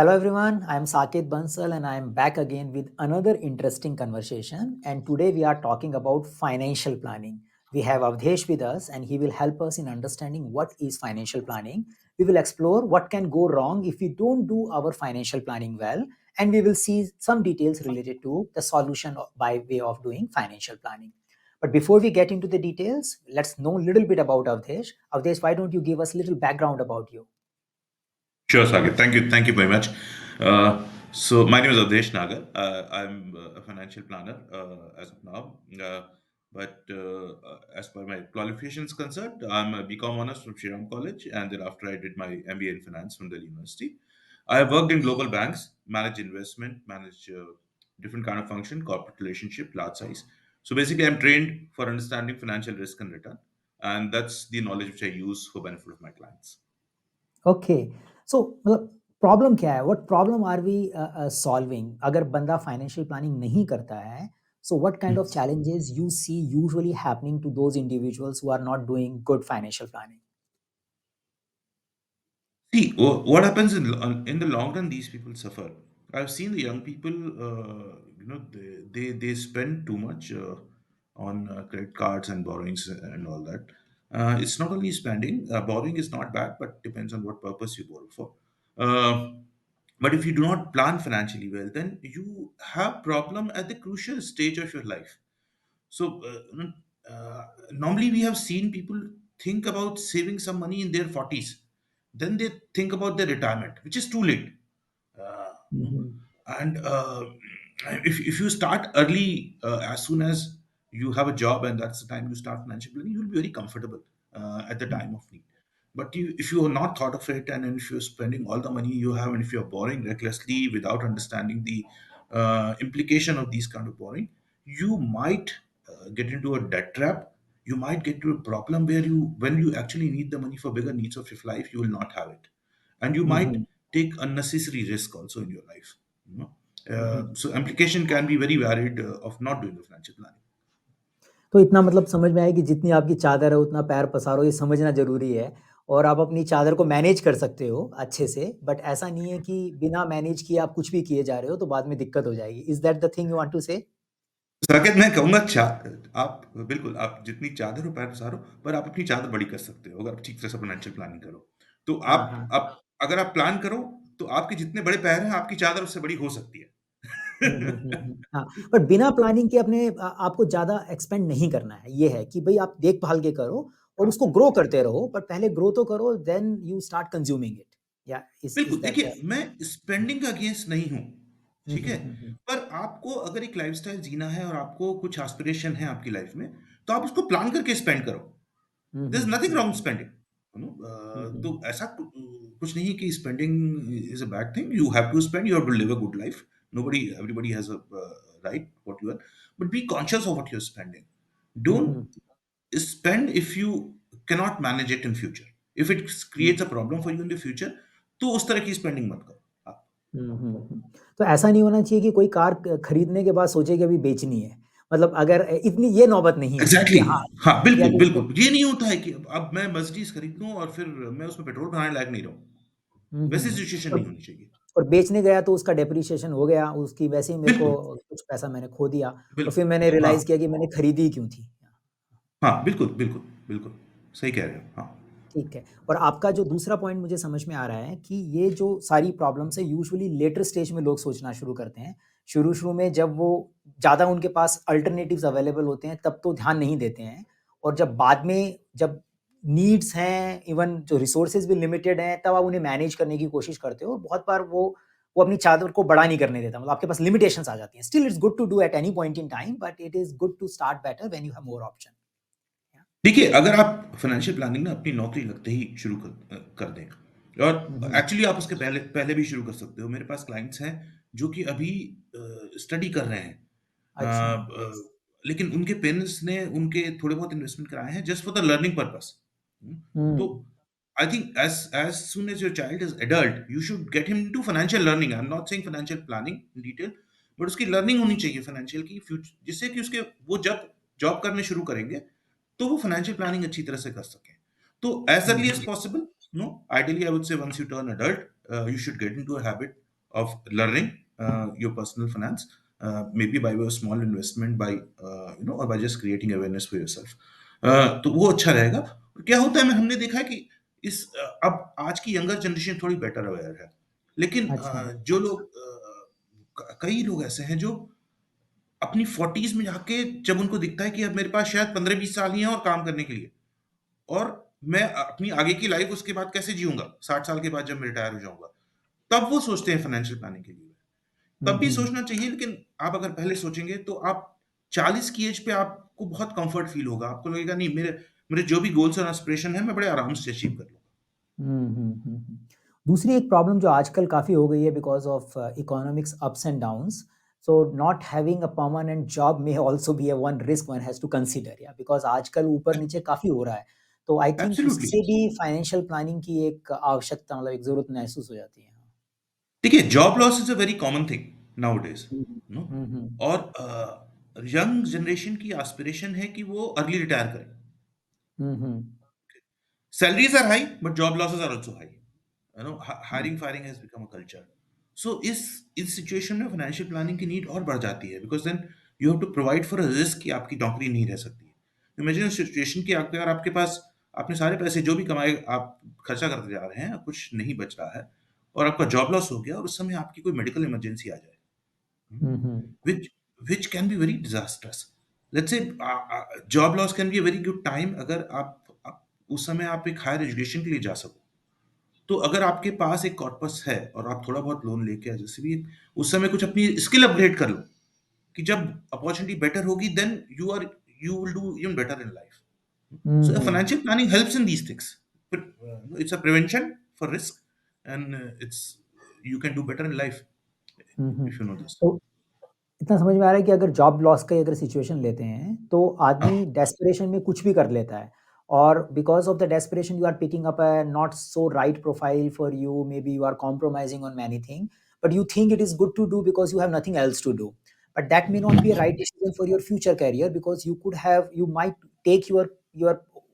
Hello everyone, I am Saket Bansal and I am back again with another interesting conversation. And today we are talking about financial planning. We have Avdesh with us and he will help us in understanding what is financial planning. We will explore what can go wrong if we don't do our financial planning well, and we will see some details related to the solution by way of doing financial planning. But before we get into the details, let's know a little bit about Avdesh. Avdesh, why don't you give us a little background about you? Sure, Sagar. Thank you very much. So my name is Avdesh Nagar. I'm a financial planner as of now. But as per my qualifications concerned, I'm a BCom honors from Shriram College, and then after I did my MBA in finance from Delhi University. I have worked in global banks, managed investment, managed different kind of function, corporate relationship, large size. So basically, I'm trained for understanding financial risk and return, and that's the knowledge which I use for benefit of my clients. Okay so मतलब problem क्या है what problem are we solving अगर बंदा financial planning नहीं करता है so what kind of challenges you see usually happening to those individuals who are not doing good financial planning? See, what happens in the long run, these people suffer. I've seen the young people, they spend too much on credit cards and borrowings and all that. It's not only spending, borrowing is not bad, but depends on what purpose you borrow for. Uh, but if you do not plan financially well, then you have problem at the crucial stage of your life. So normally we have seen people think about saving some money in their 40s. Then they think about their retirement, which is too late. No? Mhm. And if you start early, as soon as you have a job and that's the time you start financial planning, you'll be very comfortable at the time of need. But if you are not thought of it, and if you're spending all the money you have, and if you're borrowing recklessly without understanding the implication of these kind of borrowing, you might get into a debt trap. You might get to a problem where when you actually need the money for bigger needs of your life, you will not have it, and you might Mhm. take unnecessary risk also in your life. You know, Mhm. so implication can be very varied of not doing the financial planning. तो इतना मतलब समझ में आया कि जितनी आपकी चादर है उतना पैर पसारो, ये समझना ज़रूरी है। और आप अपनी चादर को मैनेज कर सकते हो अच्छे से, बट ऐसा नहीं है कि बिना मैनेज किए आप कुछ भी किए जा रहे हो, तो बाद में दिक्कत हो जाएगी। Is that the thing you want to say? Saket, मैं कहूंगा आप बिल्कुल, आप जितनी चादर हो पैर पसारो, पर आप अपनी चादर बड़ी कर सकते हो अगर आप ठीक तरह से फाइनेंशियल प्लानिंग करो। तो हाँ, हाँ। आप अगर आप प्लान करो, तो आपके जितने बड़े पैर हैं, आपकी चादर उससे बड़ी हो सकती हुँ, हुँ, हुँ, है। हुँ। हाँ, बट बिना प्लानिंग के अपने आपको ज़्यादा एक्सपेंड नहीं करना है। ये है कि भई आप देखभाल के करो और हाँ, उसको ग्रो करते रहो, बट पहले ग्रो तो करो, then you start consuming it. या इज़ बिल्कुल, दैट द? देखिए, मैं स्पेंडिंग का अगेंस्ट नहीं हूँ, हुँ, ठीक हुँ, है? हुँ, हुँ। पर आपको अगर एक लाइफ़स्टाइल जीना है और आपको कुछ एस्पिरेशन है आपकी लाइफ़ में, तो आप उसको प्लान करके स्पेंड करो। Hmm, there hmm, is nothing hmm, wrong spending, you know. Hmm, hmm, तो हुँ, ऐसा कुछ नहीं है कि spending is a bad thing. You have to spend, you have to live a good life. Nobody everybody has a right what you are, but be conscious of what you are spending. Hmm, don't hmm, spend if you cannot manage it in future. If it hmm, creates a problem for you in the future, तो उस तरह की spending मत करो आप। हुँ, hmm, hmm. तो ऐसा नहीं होना चाहिए कि कोई कार खरीदने के बाद सोचे कि अभी बेचनी है। मतलब अगर इतनी ये नौबत नहीं आनी कि एग्जैक्टली हाँ, exactly. हाँ, या बिल्कुल जैसे बिल्कुल, ये नहीं होता है कि अब मैं मर्सिडीज खरीद लूं और फिर मैं उसमें पेट्रोल भराने लायक नहीं रहूं। हुँ, हुँ, वैसी हुँ। सिचुएशन नहीं और होनी चाहिए। और बेचने गया तो उसका डेप्रिसिएशन हो गया, उसकी वैसे ही मेरे को बिल्कुल कुछ पैसा मैंने खो दिया और फिर बिल्कुल। मैंने हाँ रियलाइज़ किया कि मैंने खरीदी ही क्यों थी? हाँ, बिल्कुल बिल्कुल बिल्कुल, सही कह रहे हो। हाँ। ठीक है। और आपका जो दूसरा पॉइंट मुझे समझ में आ रहा है कि ये जो सारी प्रॉब्लम्स है यूजुअली लेटर स्टेज में लोग सोचना शुरू करते हैं। शुरू-शुरू में जब वो ज़्यादा उनके पास अल्टरनेटिव्स अवेलेबल होते हैं तब तो ध्यान नहीं देते हैं और जब बाद में जब नीड्स हैं, इवन जो रिसोर्सेज़ भी लिमिटेड हैं, तब आप उन्हें मैनेज करने की कोशिश करते हो और बहुत बार वो अपनी चादर को बड़ा नहीं करने देता। मतलब आपके पास लिमिटेशंस आ जाती हैं। Still it's good to do at any point in time but it is good to start better when you have more option. देखिए, अगर आप फाइनेंशियल प्लानिंग ना अपनी नौकरी लगते ही शुरू कर दें, हुँ, और हुँ। एक्चुअली आप उसके पहले पहले भी शुरू कर सकते हो। मेरे पास क्लाइंट्स हैं जो कि अभी स्टडी कर रहे हैं। अच्छा। लेकिन उनके पेरेंट्स ने उनके थोड़े बहुत इन्वेस्टमेंट कराए हैं just for the learning purpose. तो hmm. I think as soon as your child is adult, you should get him into financial learning. I'm not saying financial planning in detail, but उसकी learning होनी चाहिए financial की, future, जिससे कि उसके वो जब जॉब करने शुरू करेंगे, तो वो फाइनेंशियल प्लानिंग अच्छी तरह से कर सकें। तो age hmm, early age hmm. Possible, no, ideally I would say once you turn adult, you should get into a habit of learning your personal finance, maybe by way of small investment, by or by just creating awareness for yourself. तो वो अच्छा रहेगा। और क्या होता है, मैं हमने देखा है कि अब आज की यंगर जनरेशन थोड़ी बेटर अवेयर है, लेकिन अच्छा। जो लोग कई लोग ऐसे हैं जो अपनी 40s में जाके, जब उनको दिखता है कि अब मेरे पास शायद 15-20 साल ही हैं और काम करने के लिए, और मैं अपनी आगे की लाइफ उसके बाद कैसे जीऊँगा, 60 साल के बाद जब मैं रिटायर हो जाऊँगा, तब वो सोचते हैं फाइनेंशियल प्लानिंग के लिए। तब भी हम्म। सोचना चाहिए, लेकिन आप अगर पहले सोचेंगे तो आप 40 की एज पे आपको बहुत कंफर्ट फील होगा। आपको लगेगा नहीं, मेरे मेरे जो भी गोल्स और एस्पिरेशन है मैं बड़े आराम से अचीव कर लूँगा। हुँ। दूसरी एक प्रॉब्लम जो आजकल काफ़ी हो गई है because of economics ups and downs, so not having a permanent job may also be a one risk one has to consider, या बिकॉज़ आजकल ऊपर-नीचे काफ़ी हो रहा है। तो आई थिंक एब्सोल्युटली। इससे भी फाइनेंशियल प्लानिंग की एक आवश्यकता, मतलब एक ज़रूरत महसूस हो जाती है। देखिए, job loss is a very common thing nowadays, hmm, no? Hmm. और यंग जनरेशन की एस्पिरेशन है कि वो अर्ली रिटायर करें। Hmm, hmm. Salaries are high, but job losses are also high. Hmm, Hiring firing has become a culture. So इस situation में financial planning की need और बढ़ जाती है, because then you have to provide for a risk कि आपकी नौकरी नहीं रह सकती। इमेजिन सिचुएशन कि आपके, अगर आपके पास आपने सारे पैसे जो भी कमाए आप खर्चा करते जा रहे हैं, कुछ नहीं बच रहा है, और आपका जॉब लॉस हो गया और उस समय आपकी कोई मेडिकल इमरजेंसी आ जाए, हुँ, हुँ। which which can be very disastrous. Let's say job loss can be a very good time अगर आप उस समय आप एक हायर एजुकेशन के लिए जा सको। तो अगर आपके पास एक कॉर्पस है और आप थोड़ा बहुत लोन लेके जैसे भी उस समय कुछ अपनी स्किल अपग्रेड कर लो, कि जब अपॉर्चुनिटी बेटर होगी then you will do even better in life. Hmm, So hmm. financial planning helps in these things. It's a prevention for risk, and it's you can do better in life hmm, hmm. if you know this. तो इतना समझ में आ रहा है कि अगर job loss का ही अगर सिचुएशन लेते हैं, तो हाँ, आदमी डेस्परेशन में कुछ भी कर लेता है, और because of the desperation you are picking up a not so right profile for you, maybe you are compromising on many thing, but you think it is good to do because you have nothing else to do. But that may not be a right decision for your future career, because you might take your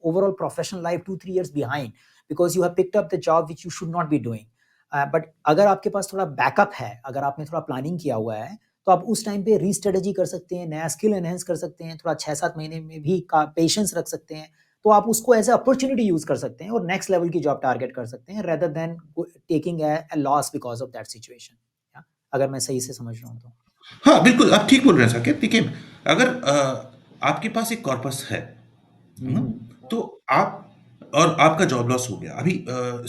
overall professional life 2-3 years behind, because you have picked up the job which you should not be doing. But अगर आपके पास थोड़ा backup है, अगर आपने थोड़ा planning किया हुआ है, तो आप उस टाइम पे री-स्ट्रेटेजी कर सकते हैं, नया स्किल एनहांस कर सकते हैं, थोड़ा 6-7 महीने में भी का पेशेंस रख सकते हैं। तो आप उसको एज़ अ अपॉर्च्युनिटी यूज़ कर सकते हैं और नेक्स्ट लेवल की जॉब टारगेट कर सकते हैं, rather than taking a loss because of that situation. या अगर मैं सही से समझ रहा हूँ तो। हाँ, बिल्कुल, आप ठीक बोल रहे हैं साकिब। देखिए, अगर आपके पास एक कॉर्पस है हुँ, ना? हुँ। तो आप और आपका जॉब लॉस हो गया। अभी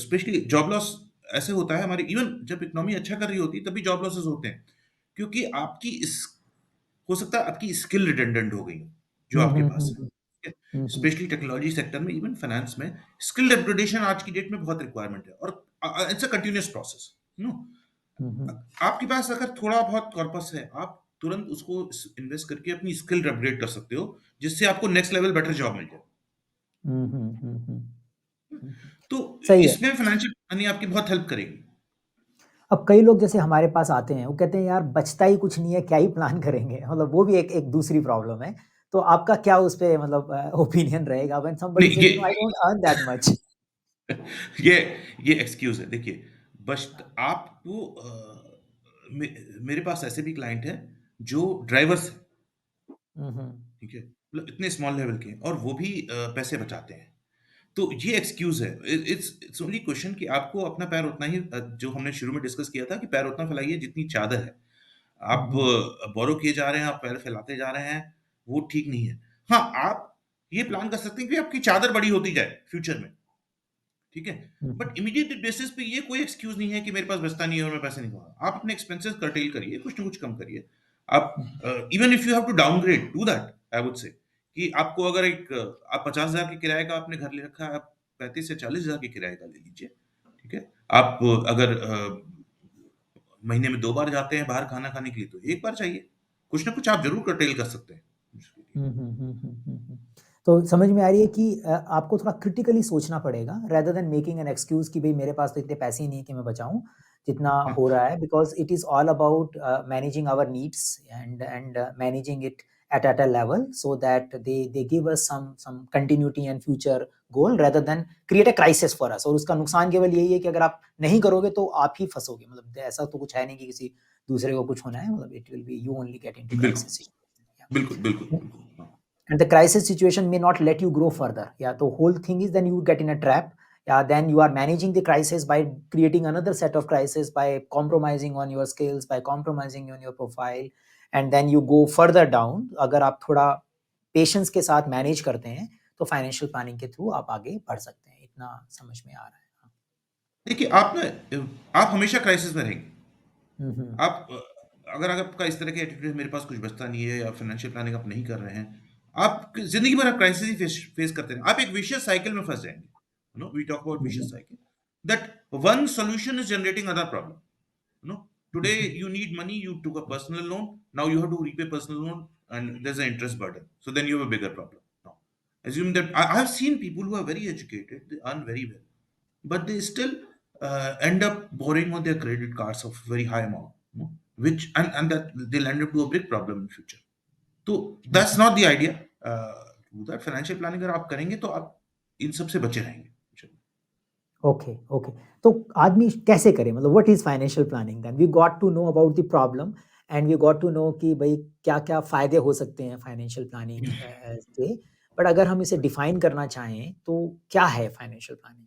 स्पेशली जॉब लॉस ऐसे होता है हमारी, इवन जब इकोनॉमी अच्छा कर रही होती है, तब भी जॉब लॉसेस होते हैं। क्योंकि आपकी इस हो सकता है आपकी स्किल रिडंडेंट हो गई हो, जो हुँ, आपके हुँ, पास हुँ, है। हुँ। ठीक है? हुँ, हुँ। स्पेशली टेक्नोलॉजी सेक्टर में, इवन फाइनेंस में, स्किल अपग्रेडेशन आज की डेट में बहुत रिक्वायरमेंट है, और it's a continuous process, no? Hmm, hmm. आपके पास अगर थोड़ा बहुत कॉर्पस है, आप तुरंत उसको इन्वेस्ट करके अपनी स्किल अपग्रेड कर सकते हो, जिससे आपको नेक्स्ट लेवल बेटर जॉब मिल जाए। हुँ, हुँ, हुँ, हुँ। हुँ। तो सही है। इसमें फाइनेंशियल प्लानिंग आपकी बहुत हेल्प करेगी। अब कई लोग जैसे हमारे पास आते हैं, वो कहते हैं यार बचता ही कुछ नहीं है, क्या ही प्लान करेंगे? मतलब वो भी एक एक दूसरी प्रॉब्लम है। तो आपका क्या उस पे मतलब ओपिनियन रहेगा व्हेन समबडी नहीं, says I don't earn that much? ये ये एक्सक्यूज है। देखिए, बस आपको मेरे पास ऐसे भी क्लाइंट हैं जो ड्राइवर्स हैं, हुँ, हुँ। ठीक है, मतलब इतने स्मॉल लेवल के हैं, और वो भी पैसे बचाते हैं। तो ये एक्सक्यूज है। इट्स ओनली क्वेश्चन कि आपको अपना पैर उतना ही, जो हमने शुरू में डिस्कस किया था, कि पैर उतना फैलाइए जितनी चादर है। हुँ, आप हुँ। बोरो किए जा रहे हैं, आप पैर फैलाते जा रहे हैं, वो ठीक नहीं है। हाँ, आप ये प्लान कर सकते हैं कि आपकी चादर बड़ी होती जाए फ्यूचर में, ठीक है? हुँ, बट हुँ। इमीडिएट बेसिस पे ये कोई एक्सक्यूज़ नहीं है कि मेरे पास बचता नहीं है और मैं पैसे नहीं कमा रहा। आप अपने एक्सपेंसेस कर्टेल करिए, कुछ ना कुछ कम करिए। आप hmm, even if you have to downgrade, do that, I would say, कि आपको अगर आप 50,000 के किराए का आपने घर ले रखा है, आप 35 से 40,000 के किराए का ले लीजिए, ठीक है? आप अगर महीने में 2 बार जाते हैं बाहर खाना खाने के लिए, तो 1 बार जाइए। कुछ ना कुछ आप ज़रूर कर्टेल कर सकते हैं उसके लिए। हुँ, hmm, hmm, hmm, hmm, hmm. तो समझ में आ रही है कि आपको थोड़ा क्रिटिकली सोचना पड़ेगा rather than making an excuse कि भई मेरे पास तो इतने पैसे ही नहीं है कि मैं बचाऊँ, जितना हाँ, हो रहा है, because it is all about managing our needs and managing it at a level so that they give us some continuity and future goal rather than create a crisis for us. और उसका नुकसान केवल यही है कि अगर आप नहीं करोगे तो आप ही फंसोगे, मतलब ऐसा तो कुछ है नहीं कि किसी दूसरे को कुछ होना है, मतलब it will be you only get into बिल्कुल crisis situation. बिल्कुल बिल्कुल Yeah. बिल्कुल हाँ And the crisis situation may not let you grow further. Yeah, the whole thing is then you get in a trap. Yeah, then you are managing the crisis by creating another set of crisis, by compromising on your skills, by compromising on your profile, and then you go further down. अगर आप थोड़ा patience के साथ manage करते हैं तो financial planning के through आप आगे बढ़ सकते हैं, इतना समझ में आ रहा है। देखिए आप ना आप हमेशा क्राइसिस में रहेंगे हम्म। आप अगर अगर आपका इस तरह के एटीट्यूड मेरे पास कुछ बचता नहीं है या फाइनेंशियल प्लानिंग आप नहीं कर रहे हैं आप जिंदगी भर आप क्राइसिस ही फेस करते हैं आप एक विशियस साइकिल में फंस जाएंगे no we talk about vicious cycle that one solution is generating other problem you know today you need money you took a personal loan now you have to repay personal loan and there's an interest burden so then you have a bigger problem now assume that I've seen people who are very educated they earn very well but they still end up borrowing on their credit cards of very high amount which and that they'll end up to a big problem in future so that's not the idea that financial planning अगर आप करेंगे तो आप इन सब से बचे रहेंगे okay, okay. तो आदमी कैसे करे, मतलब what is financial planning then? We got to know about the problem and we got to know कि भई क्या-क्या फ़ायदे हो सकते हैं फाइनेंशियल प्लानिंग से। बट अगर हम इसे डिफाइन करना चाहें तो क्या है फाइनेंशियल प्लानिंग?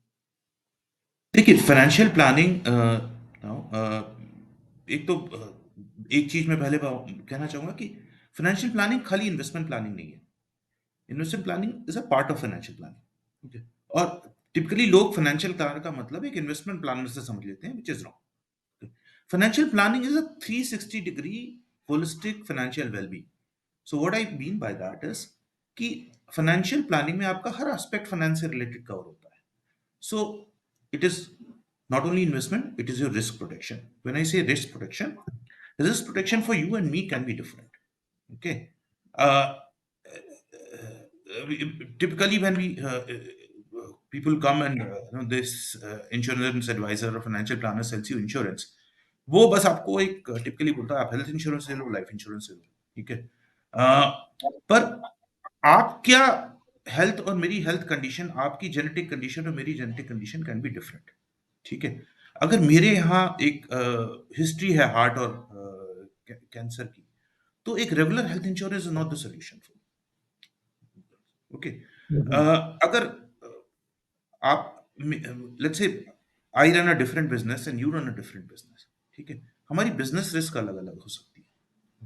देखिए फाइनेंशियल प्लानिंग एक तो एक चीज मैं पहले कहना चाहूंगा कि फाइनेंशियल प्लानिंग खाली इन्वेस्टमेंट प्लानिंग नहीं है investment planning is a part of financial planning okay और टिपिकली लोग फाइनेंशियल प्लानर का मतलब एक इन्वेस्टमेंट प्लानर से समझ लेते हैं which is wrong financial planning is a 360 degree holistic financial wellbeing so what I mean by that is कि फाइनेंशियल प्लानिंग में आपका हर एस्पेक्ट फाइनेंस से रिलेटेड कवर होता है so it is not only investment, it is your risk protection. When I say risk protection for you and me can be different. Okay. Uh, typically, when we people come and this insurance advisor or financial planner sells you insurance, वो बस आपको एक typically बोलता है आप health insurance ले लो life insurance ले लो ठीक है पर आप क्या हेल्थ और मेरी हेल्थ कंडीशन आपकी जेनेटिक कंडीशन और मेरी genetic condition can be different ठीक है अगर मेरे यहाँ एक हिस्ट्री है हार्ट और कैंसर की तो एक regular health insurance is not the solution for okay hmm, hmm. अगर आप let's say I run a different business and you run a different business ठीक है हमारी बिजनेस रिस्क अलग अलग हो सकती है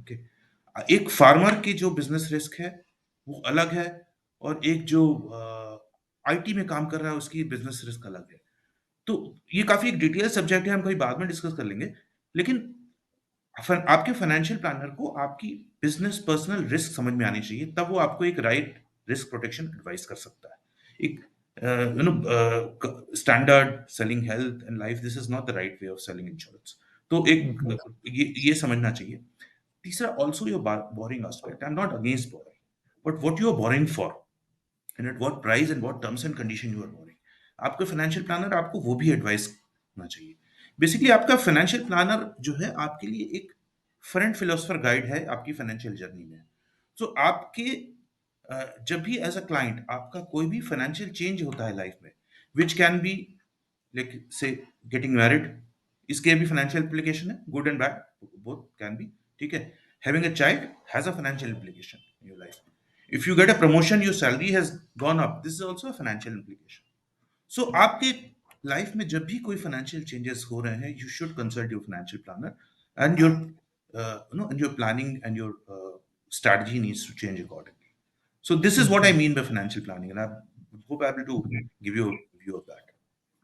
ओके एक फार्मर की जो बिजनेस रिस्क है वो अलग है और एक जो आईटी में काम कर रहा है उसकी बिजनेस रिस्क अलग है तो ये काफी एक डिटेल सब्जेक्ट है हम कभी बाद में डिस्कस कर लेंगे लेकिन आपके फाइनेंशियल प्लानर को आपकी बिजनेस पर्सनल रिस्क समझ में आनी चाहिए तब वो आपको एक राइट रिस्क प्रोटेक्शन एडवाइस कर सकता है एक standard selling health and life this is not the right way of selling insurance तो हुँ, एक हुँ। ये समझना चाहिए तीसरा also your borrowing aspect I am not against borrowing but what you are borrowing for and at what price and what terms and condition you are borrowing आपके financial planner आपको वो भी advice करना चाहिए बेसिकली आपका financial planner जो है आपके लिए एक फ्रंट फिलोसफर गाइड है आपकी फाइनेंशियल जर्नी में तो आपके जब भी एज अ क्लाइंट आपका कोई भी फाइनेंशियल चेंज होता है लाइफ में विच कैन बी लाइक से गेटिंग मैरिड इसके भी फाइनेंशियल implication है good and bad both can be ठीक है having a child has a financial implication in your life if you get a promotion your salary has gone up this is also a financial implication so आपके life में जब भी कोई financial changes हो रहे हैं you should consult your financial planner and your know and your planning and your strategy needs to change accordingly so this is what I Okay. mean by financial planning and I hope I'm able to give you a view of that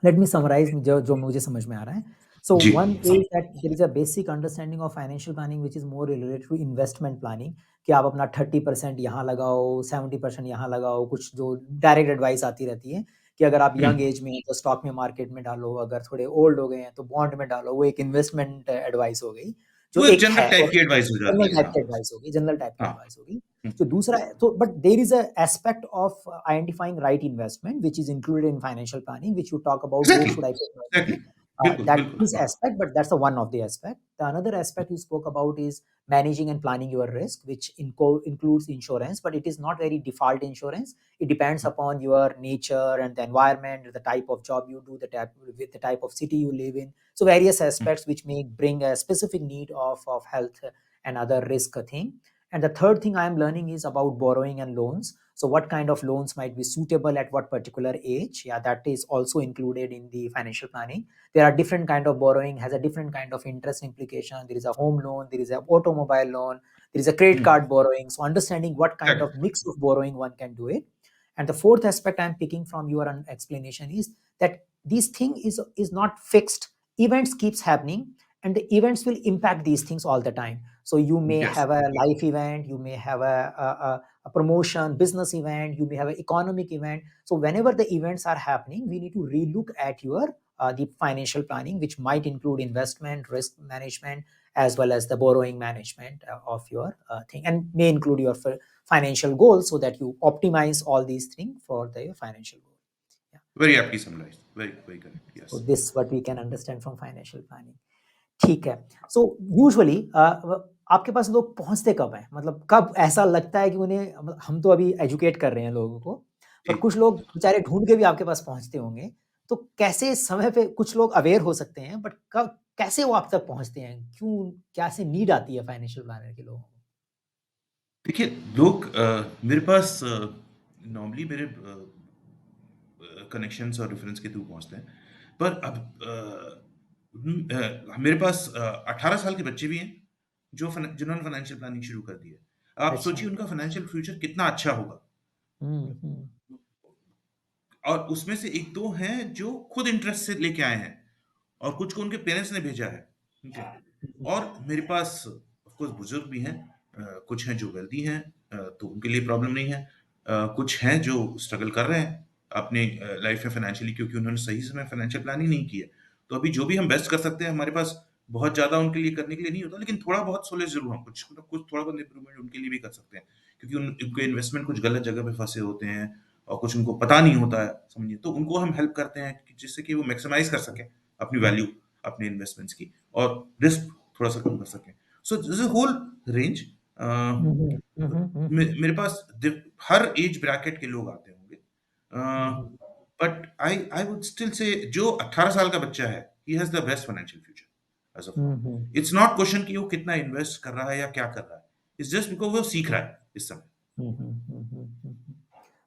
let me summarise जो जो मुझे समझ में आ रहा है। So जी one is that there is a basic understanding of financial planning which is more related to investment planning कि आप अपना 30% यहाँ लगाओ, 70% यहाँ लगाओ, कुछ जो डायरेक्ट एडवाइस आती रहती है कि अगर आप यंग एज में हैं तो स्टॉक में मार्केट में डालो, अगर थोड़े ओल्ड हो गए हैं तो बॉन्ड में डालो, वो एक इन्वेस्टमेंट एडवाइस हो गई, जो वो एक एक जनरल है। टाइप और की एडवाइस हो जनरल जाती है टाइप हाँ की एडवाइस होगी, जनरल टाइप की हाँ एडवाइस होगी। हम्म, जो दूसरा है तो but there is a aspect of identifying right investment which is included in financial planning which you talk about where exactly should I put my exactly money. बिल्कुल, That बिल्कुल, is हाँ। aspect, but that's the one of the aspect. The another aspect you spoke about is managing and planning your risk, which includes insurance, but it is not very default insurance. It depends upon your nature and the environment, the type of job you do, the type of city you live in. So various aspects which may bring a specific need of health and other risk thing. And the third thing I am learning is about borrowing and loans. So what kind of loans might be suitable at what particular age? Yeah, that is also included in the financial planning. There are different kind of borrowing, has a different kind of interest implication. There is a home loan, there is a automobile loan, there is a credit Hmm. card borrowing. So understanding what kind of Correct. mix of borrowing one can do it. And the fourth aspect I'm picking from your explanation is that this thing is not fixed. Events keeps happening, and the events will impact these things all the time. So you may Yes. have a life event, you may have a promotion business event, you may have an economic event. So whenever the events are happening, we need to relook at your the financial planning, which might include investment, risk management, as well as the borrowing management of your thing, and may include your financial goals, so that you optimize all these things for the financial goal. Yeah. Very aptly summarized. Very, very correct. So Yes. this what we can understand from financial planning. ठीक है. So usually आपके पास लोग पहुँचते कब हैं? मतलब कब ऐसा लगता है कि उन्हें हम तो अभी एजुकेट कर रहे हैं लोगों को, पर जी। कुछ लोग बेचारे ढूँढ के भी आपके पास पहुँचते होंगे। तो कैसे समय पे कुछ लोग अवेयर हो सकते हैं, बट कब कैसे वो आप तक पहुँचते हैं? क्यों कैसे नीड आती है फाइनेंशियल प्लानर के लोगों को? देखिए, लोग मेरे पास नॉर्मली मेरे कनेक्शंस और रेफरेंस के थ्रू पहुँचते हैं। पर अब मेरे पास 18 साल के बच्चे भी हैं, जिन्होंने फाइनेंशियल प्लानिंग शुरू कर दी है। आप अच्छा। सोचिए उनका फाइनेंशियल फ्यूचर कितना अच्छा होगा। हुँ, हुँ। और उसमें से 1-2 हैं जो खुद इंटरेस्ट से लेके आए हैं और कुछ को उनके पेरेंट्स ने भेजा है, ठीक है? हुँ, हुँ। और मेरे पास ऑफ कोर्स बुजुर्ग भी हैं, कुछ हैं जो वेल्दी हैं, तो उनके लिए प्रॉब्लम नहीं है। कुछ हैं जो स्ट्रगल कर रहे हैं अपनी लाइफ में फाइनेंशियली, क्योंकि उन्होंने सही समय फाइनेंशियल प्लानिंग नहीं की है। तो अभी जो भी हम बेस्ट कर सकते हैं, हमारे पास बहुत ज़्यादा उनके लिए करने के लिए नहीं होता, लेकिन थोड़ा बहुत सोले ज़रूर हम कुछ कुछ थोड़ा बहुत इम्प्रूवमेंट उनके लिए भी कर सकते हैं। क्योंकि उनके इन्वेस्टमेंट कुछ गलत जगह पे फँसे होते हैं और कुछ उनको पता नहीं होता है, समझिए। तो उनको हम हेल्प करते हैं कि जिससे कि वो मैक्सिमाइज़ कर सकें अपनी वैल्यू, अपने इन्वेस्टमेंट्स की, और रिस्क थोड़ा-सा कम कर सकें। So this is a whole range. Uh, hmm, hmm. Hmm, hmm, hmm, hmm. मेरे पास हर एज ब्रैकेट के लोग आते होंगे। Hmm, hmm. But I would still say जो 18 साल का बच्चा है, he has the best financial future as of now. Hmm, hmm. It's not question कि वो कितना इन्वेस्ट कर रहा है या क्या कर रहा है। इट्स जस्ट बिकॉज़ वो सीख रहा है इस समय। Hmm, hmm, hmm, hmm, hmm, hmm.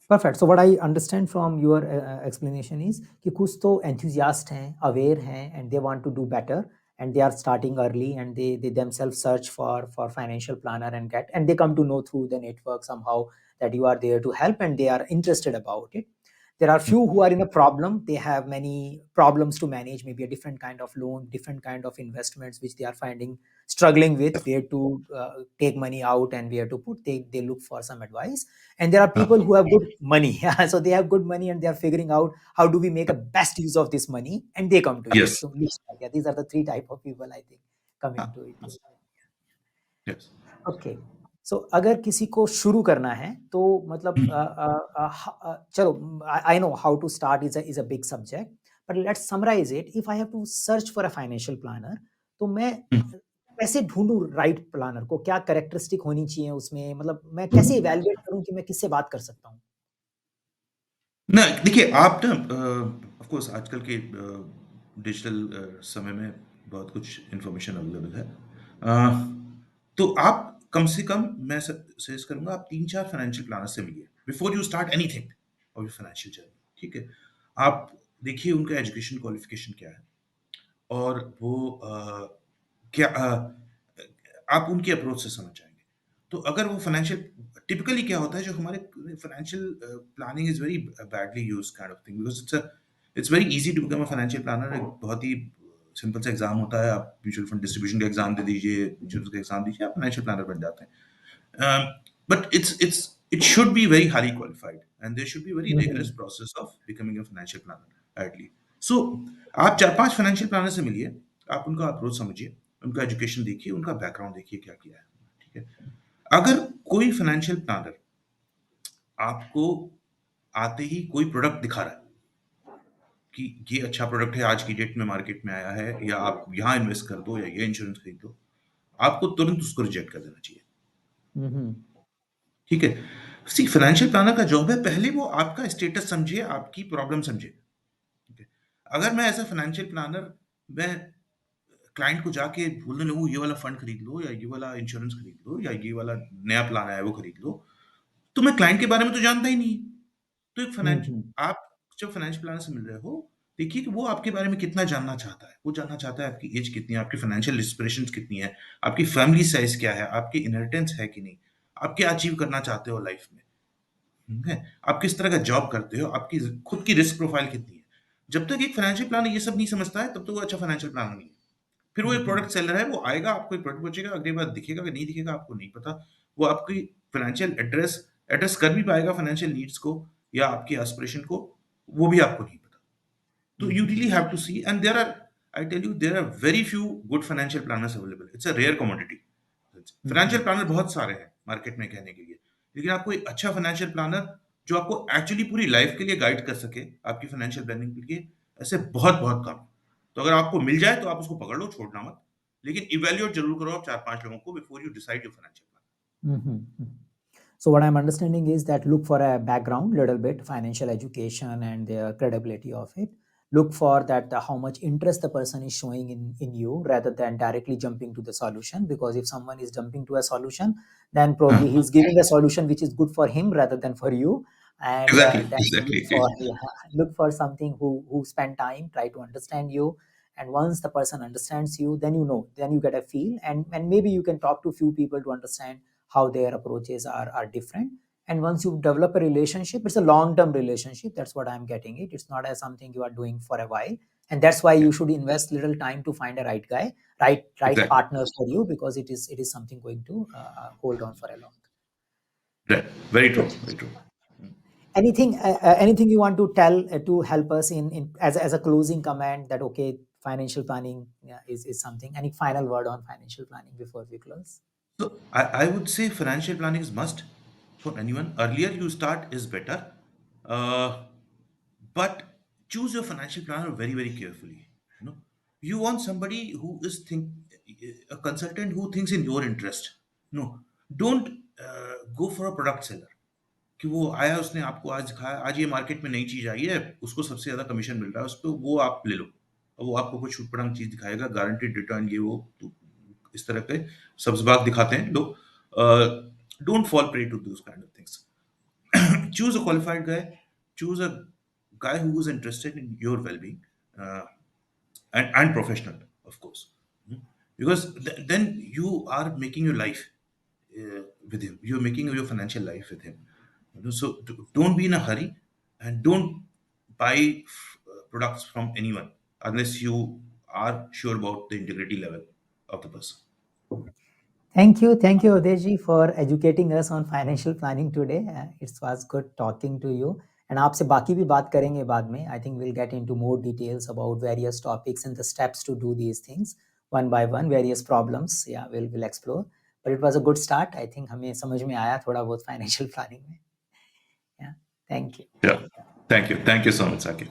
Perfect. So what I understand from your explanation is कि कुछ तो एंथुसियास्ट हैं, अवेयर हैं, and they want to do better, and they are starting early, and they themselves search for financial planner and they come to know through the network somehow that you are there to help, and they are interested about it. There are hmm, few who are in a problem. They have many problems to manage, maybe a different kind of loan, different kind of investments, which they are finding struggling with, where to take money out and where to put. They look for some advice. And there are हाँ, people who have good money. Yeah, so they have good money and they are figuring out how do we make a best use of this money, and they come to you. Yes, So yeah, these are the three type of people I think हाँ, coming to it. हाँ, yes. Okay. सो अगर किसी को शुरू करना है तो मतलब हुँ, चलो I know how to start is a big subject, but let's summarise it. If I have to search for a financial planner, तो मैं हुँ। कैसे ढूंढूं राइट प्लानर को? क्या कैरेक्टरिस्टिक होनी चाहिए उसमें? मतलब मैं कैसे इवैल्यूएट करूं कि मैं किससे बात कर सकता हूँ? ना देखिए, आप ना ऑफ कोर्स आजकल के डिजिटल समय में बहुत कुछ इन्फॉर्मेशन अवेलेबल है। तो आप कम से कम, मैं सजेस्ट करूँगा, आप 3-4 फाइनेंशियल प्लानर से मिलिए before you start anything of your financial journey, ठीक है? आप देखिए उनका एजुकेशन क्वालिफिकेशन क्या है, और वो क्या आप उनकी अप्रोच से समझ जाएँगे। तो अगर वो फाइनेंशियल, टिपिकली क्या होता है, जो हमारे financial planning is very badly used kind of thing, because it's very easy to become a financial planner. एक बहुत ही सिंपल सा एग्ज़ाम होता है, आप म्यूचुअल फंड डिस्ट्रीब्यूशन का एग्ज़ाम दे दीजिए, इंश्योरेंस का एग्ज़ाम दीजिए, आप फाइनेंशियल प्लानर बन जाते हैं। But it should be very highly qualified, and there should be very rigorous hmm, process of becoming a financial planner at least. So आप 4-5 फाइनेंशियल प्लानर से मिलिए, आप उनका अप्रोच समझिए, उनका एजुकेशन देखिए, उनका बैकग्राउंड देखिए क्या किया है, ठीक है? अगर कोई फाइनेंशियल प्लानर आपको आते ही कोई प्रोडक्ट दिखा रहा है कि ये अच्छा प्रोडक्ट है, आज की डेट में मार्केट में आया है, या आप यहाँ इन्वेस्ट कर दो या ये इंश्योरेंस खरीद लो, आपको तुरंत उसको रिजेक्ट कर देना चाहिए। Mm-hmm. ठीक है? सी फाइनेंशियल प्लानर का जॉब है, पहले वो आपका स्टेटस समझे, आपकी प्रॉब्लम समझे। ठीक है? अगर मैं एज़ अ फाइनेंशियल प्लानर मैं क्लाइंट को जाके बोलने लगूँ ये वाला फंड खरीद लो या ये वाला इंश्योरेंस खरीद लो या ये वाला नया प्लान आया है वो खरीद लो, तो मैं क्लाइंट के बारे में तो जानता ही नहीं। तो एक फाइनेंस Mm-hmm. आप जब फाइनेंशियल प्लानर से मिल रहे हो, देखिए कि वो आपके बारे में कितना जानना चाहता है। वो जानना चाहता है आपकी एज कितनी है, आपकी फाइनेंशियल एस्पिरेशंस कितनी है, आपकी फैमिली साइज़ क्या है, आपकी इनहेरिटेंस है कि नहीं, आप क्या अचीव करना चाहते हो लाइफ में। ठीक है? आप किस तरह का जॉब करते हो, आपकी खुद की रिस्क प्रोफाइल कितनी है। जब तक एक फाइनेंशियल प्लानर ये सब नहीं समझता है, तब तक वो अच्छा फाइनेंशियल प्लानर नहीं है। फिर वो एक Mm-hmm. प्रोडक्ट सेलर है, वो आएगा, आपको एक प्रोडक्ट बेचेगा, अगली बार दिखेगा कि नहीं दिखेगा आपको नहीं पता। वो आपकी फाइनेंशियल एड्रेस एड्रेस कर भी पाएगा फाइनेंशियल नीड्स को या आपकी एस्पिरेशन को, वो भी आपको नहीं पता। So you Mm-hmm. really have to see, and there are, I tell you, there are very few good financial planners available. It's a rare commodity. Mm-hmm. Financial planner बहुत सारे हैं मार्केट में कहने के लिए, लेकिन आपको एक अच्छा फाइनेंशियल प्लानर जो आपको एक्चुअली पूरी लाइफ के लिए गाइड कर सके, आपकी फाइनेंशियल प्लानिंग के लिए, ऐसे बहुत बहुत कम हैं। तो अगर आपको मिल जाए तो आप उसको पकड़ लो, छोड़ना मत। लेकिन इवैल्यूएट जरूर करो आप 4-5 लोगों को before you decide your financial plan. Mm-hmm. So what I'm understanding is that look for a background, little bit financial education and the credibility of it. Look for that how much interest the person is showing in you rather than directly jumping to the solution. Because if someone is jumping to a solution, then probably he's giving a solution which is good for him rather than for you. And exactly then look exactly for look for something who spend time, try to understand you. And once the person understands you, then you know, then you get a feel, and maybe you can talk to few people to understand how their approaches are different. And once you develop a relationship, it's a long-term relationship. That's what I'm getting it. It's not as something you are doing for a while. And that's why you should invest little time to find a right guy, right exactly partners for you, because it is something going to hold on for a long. Right, very true, So very true. anything you want to tell to help us in as a closing comment that okay, financial planning, yeah, is something. Any final word on financial planning before we close? So I would say financial planning is must for anyone. Earlier you start is better, uh, but choose your financial planner very very carefully. You know, you want somebody who is think a consultant who thinks in your interest. No, don't go for a product seller कि वो आया उसने आपको आज दिखाया आज ये market में नई चीज आई है उसको सबसे ज्यादा कमीशन मिल रहा है उस पर वो आप ले लो और वो आपको कुछ छुटपटांग चीज दिखाएगा गारंटेड रिटर्न ये वो तो इस तरह के सब्जबाग दिखाते हैं लोग don't fall prey to those kind of things choose a qualified guy choose a guy who is interested in your well-being uh, and professional of course. Hmm? Because then you are making your life with him. You're making your financial life with him. You know, so don't be in a hurry and don't buy products from anyone unless you are sure about the integrity level of the person. Thank you, Udeshi, for educating us on financial planning today. It was good talking to you. And आपसे बाकी भी बात करेंगे बाद में. I think we'll get into more details about various topics and the steps to do these things one by one, various problems. Yeah, we'll explore. But it was a good start. I think हमें समझ में आया थोड़ा बहुत financial planning में. Yeah, thank you. Yeah. Thank you so much, Sakib.